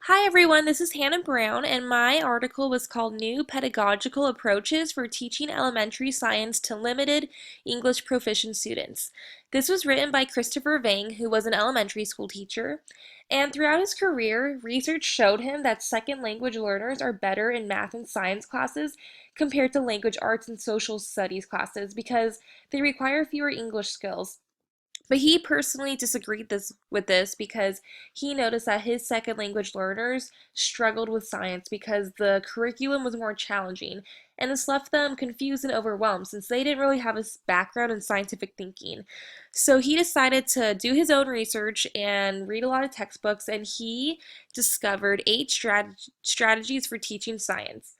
Hi everyone, this is Hannah Brown, and my article was called New Pedagogical Approaches for Teaching Elementary Science to Limited English Proficient Students. This was written by Christopher Vang, who was an elementary school teacher, and throughout his career, research showed him that second language learners are better in math and science classes compared to language arts and social studies classes because they require fewer English skills. But he personally disagreed with this because he noticed that his second language learners struggled with science because the curriculum was more challenging, and this left them confused and overwhelmed since they didn't really have a background in scientific thinking. So he decided to do his own research and read a lot of textbooks, and he discovered eight strategies for teaching science.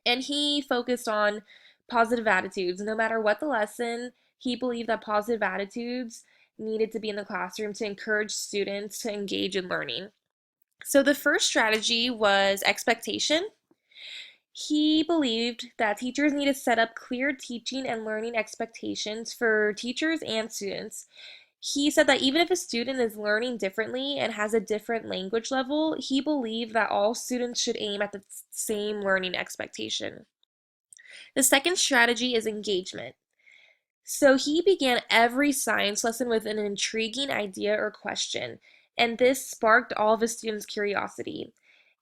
And he focused on positive attitudes. No matter what the lesson, he believed that positive attitudes needed to be in the classroom to encourage students to engage in learning. So the first strategy was expectation. He believed that teachers need to set up clear teaching and learning expectations for teachers and students. He said that even if a student is learning differently and has a different language level, he believed that all students should aim at the same learning expectation. The second strategy is engagement. So he began every science lesson with an intriguing idea or question, and this sparked all of his students' curiosity.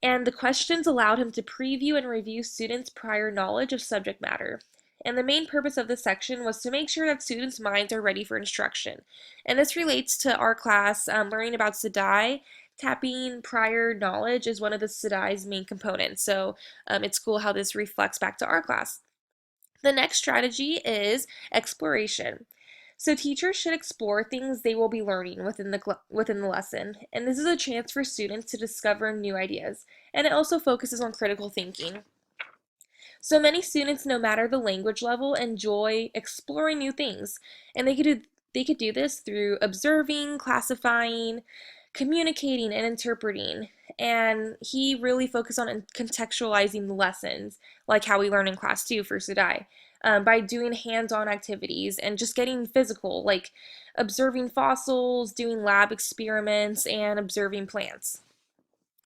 And the questions allowed him to preview and review students' prior knowledge of subject matter. And the main purpose of this section was to make sure that students' minds are ready for instruction. And this relates to our class, learning about SEDI. Tapping prior knowledge is one of the SEDI's main components. So it's cool how this reflects back to our class. The next strategy is exploration. So teachers should explore things they will be learning within the lesson, and this is a chance for students to discover new ideas. And it also focuses on critical thinking. So many students, no matter the language level, enjoy exploring new things, and they could do this through observing, classifying, communicating, and interpreting. And he really focused on contextualizing the lessons, like how we learn in class 2 for Sedai, by doing hands-on activities and just getting physical, like observing fossils, doing lab experiments, and observing plants.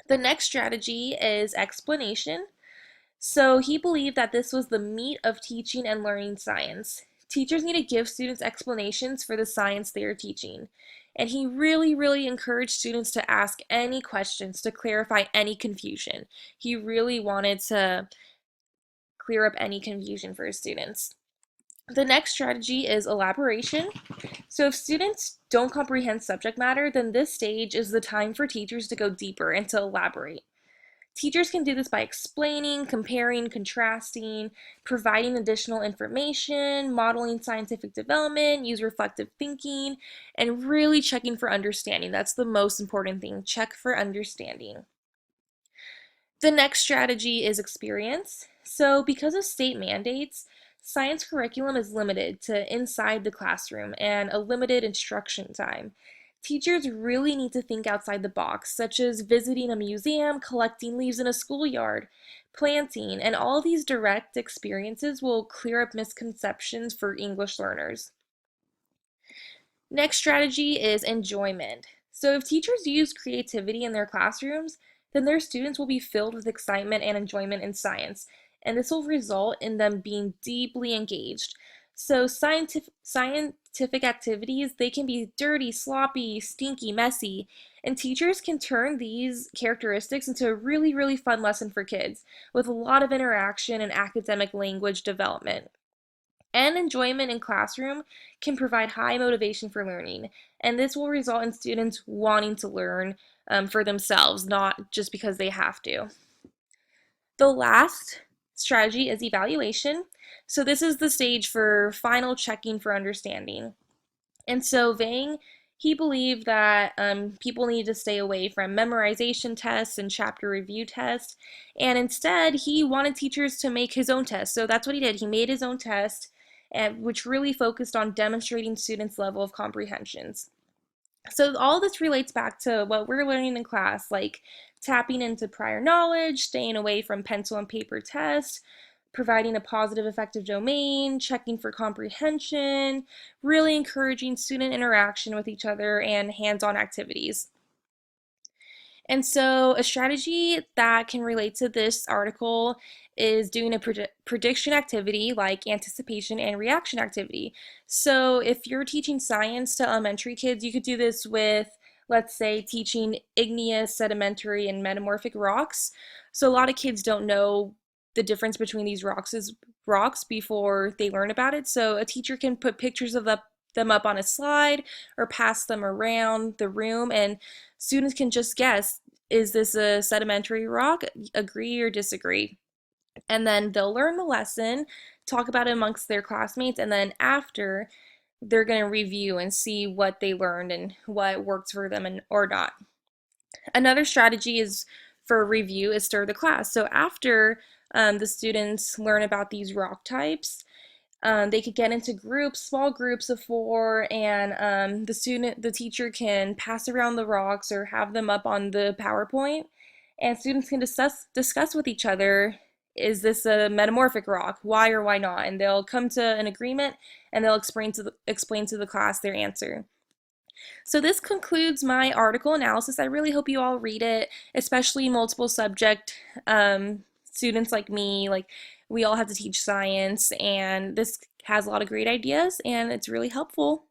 The next strategy is explanation. So he believed that this was the meat of teaching and learning science. Teachers need to give students explanations for the science they are teaching. And he really, really encouraged students to ask any questions to clarify any confusion. He really wanted to clear up any confusion for his students. The next strategy is elaboration. So if students don't comprehend subject matter, then this stage is the time for teachers to go deeper and to elaborate. Teachers can do this by explaining, comparing, contrasting, providing additional information, modeling scientific development, use reflective thinking, and really checking for understanding. That's the most important thing. Check for understanding. The next strategy is experience. So, because of state mandates, science curriculum is limited to inside the classroom and a limited instruction time. Teachers really need to think outside the box, such as visiting a museum, collecting leaves in a schoolyard, planting, and all these direct experiences will clear up misconceptions for English learners. Next strategy is enjoyment. So if teachers use creativity in their classrooms, then their students will be filled with excitement and enjoyment in science, and this will result in them being deeply engaged. So scientific activities, they can be dirty, sloppy, stinky, messy, and teachers can turn these characteristics into a really, really fun lesson for kids with a lot of interaction and academic language development. And enjoyment in classroom can provide high motivation for learning, and this will result in students wanting to learn for themselves, not just because they have to. The last strategy is evaluation. So this is the stage for final checking for understanding. And so Vang, he believed that people need to stay away from memorization tests and chapter review tests, and instead he wanted teachers to make his own test. So that's what he did. He made his own test, which really focused on demonstrating students' level of comprehensions. So all this relates back to what we're learning in class, like tapping into prior knowledge, staying away from pencil and paper tests, providing a positive effective domain, checking for comprehension, really encouraging student interaction with each other and hands-on activities. And so, a strategy that can relate to this article is doing a prediction activity like anticipation and reaction activity. So, if you're teaching science to elementary kids, you could do this with, let's say, teaching igneous, sedimentary, and metamorphic rocks. So, a lot of kids don't know the difference between these rocks before they learn about it. So, a teacher can put pictures of them up on a slide or pass them around the room, and students can just guess, is this a sedimentary rock? Agree or disagree? And then they'll learn the lesson, talk about it amongst their classmates, and then after, they're going to review and see what they learned and what worked for them and or not. Another strategy is for review is stir the class. So after the students learn about these rock types, they could get into groups, small groups of four, and the teacher can pass around the rocks or have them up on the PowerPoint, and students can discuss with each other, is this a metamorphic rock? Why or why not? And they'll come to an agreement, and they'll explain to the class their answer. So this concludes my article analysis. I really hope you all read it, especially multiple subject students like me. Like, we all have to teach science, and this has a lot of great ideas, and it's really helpful.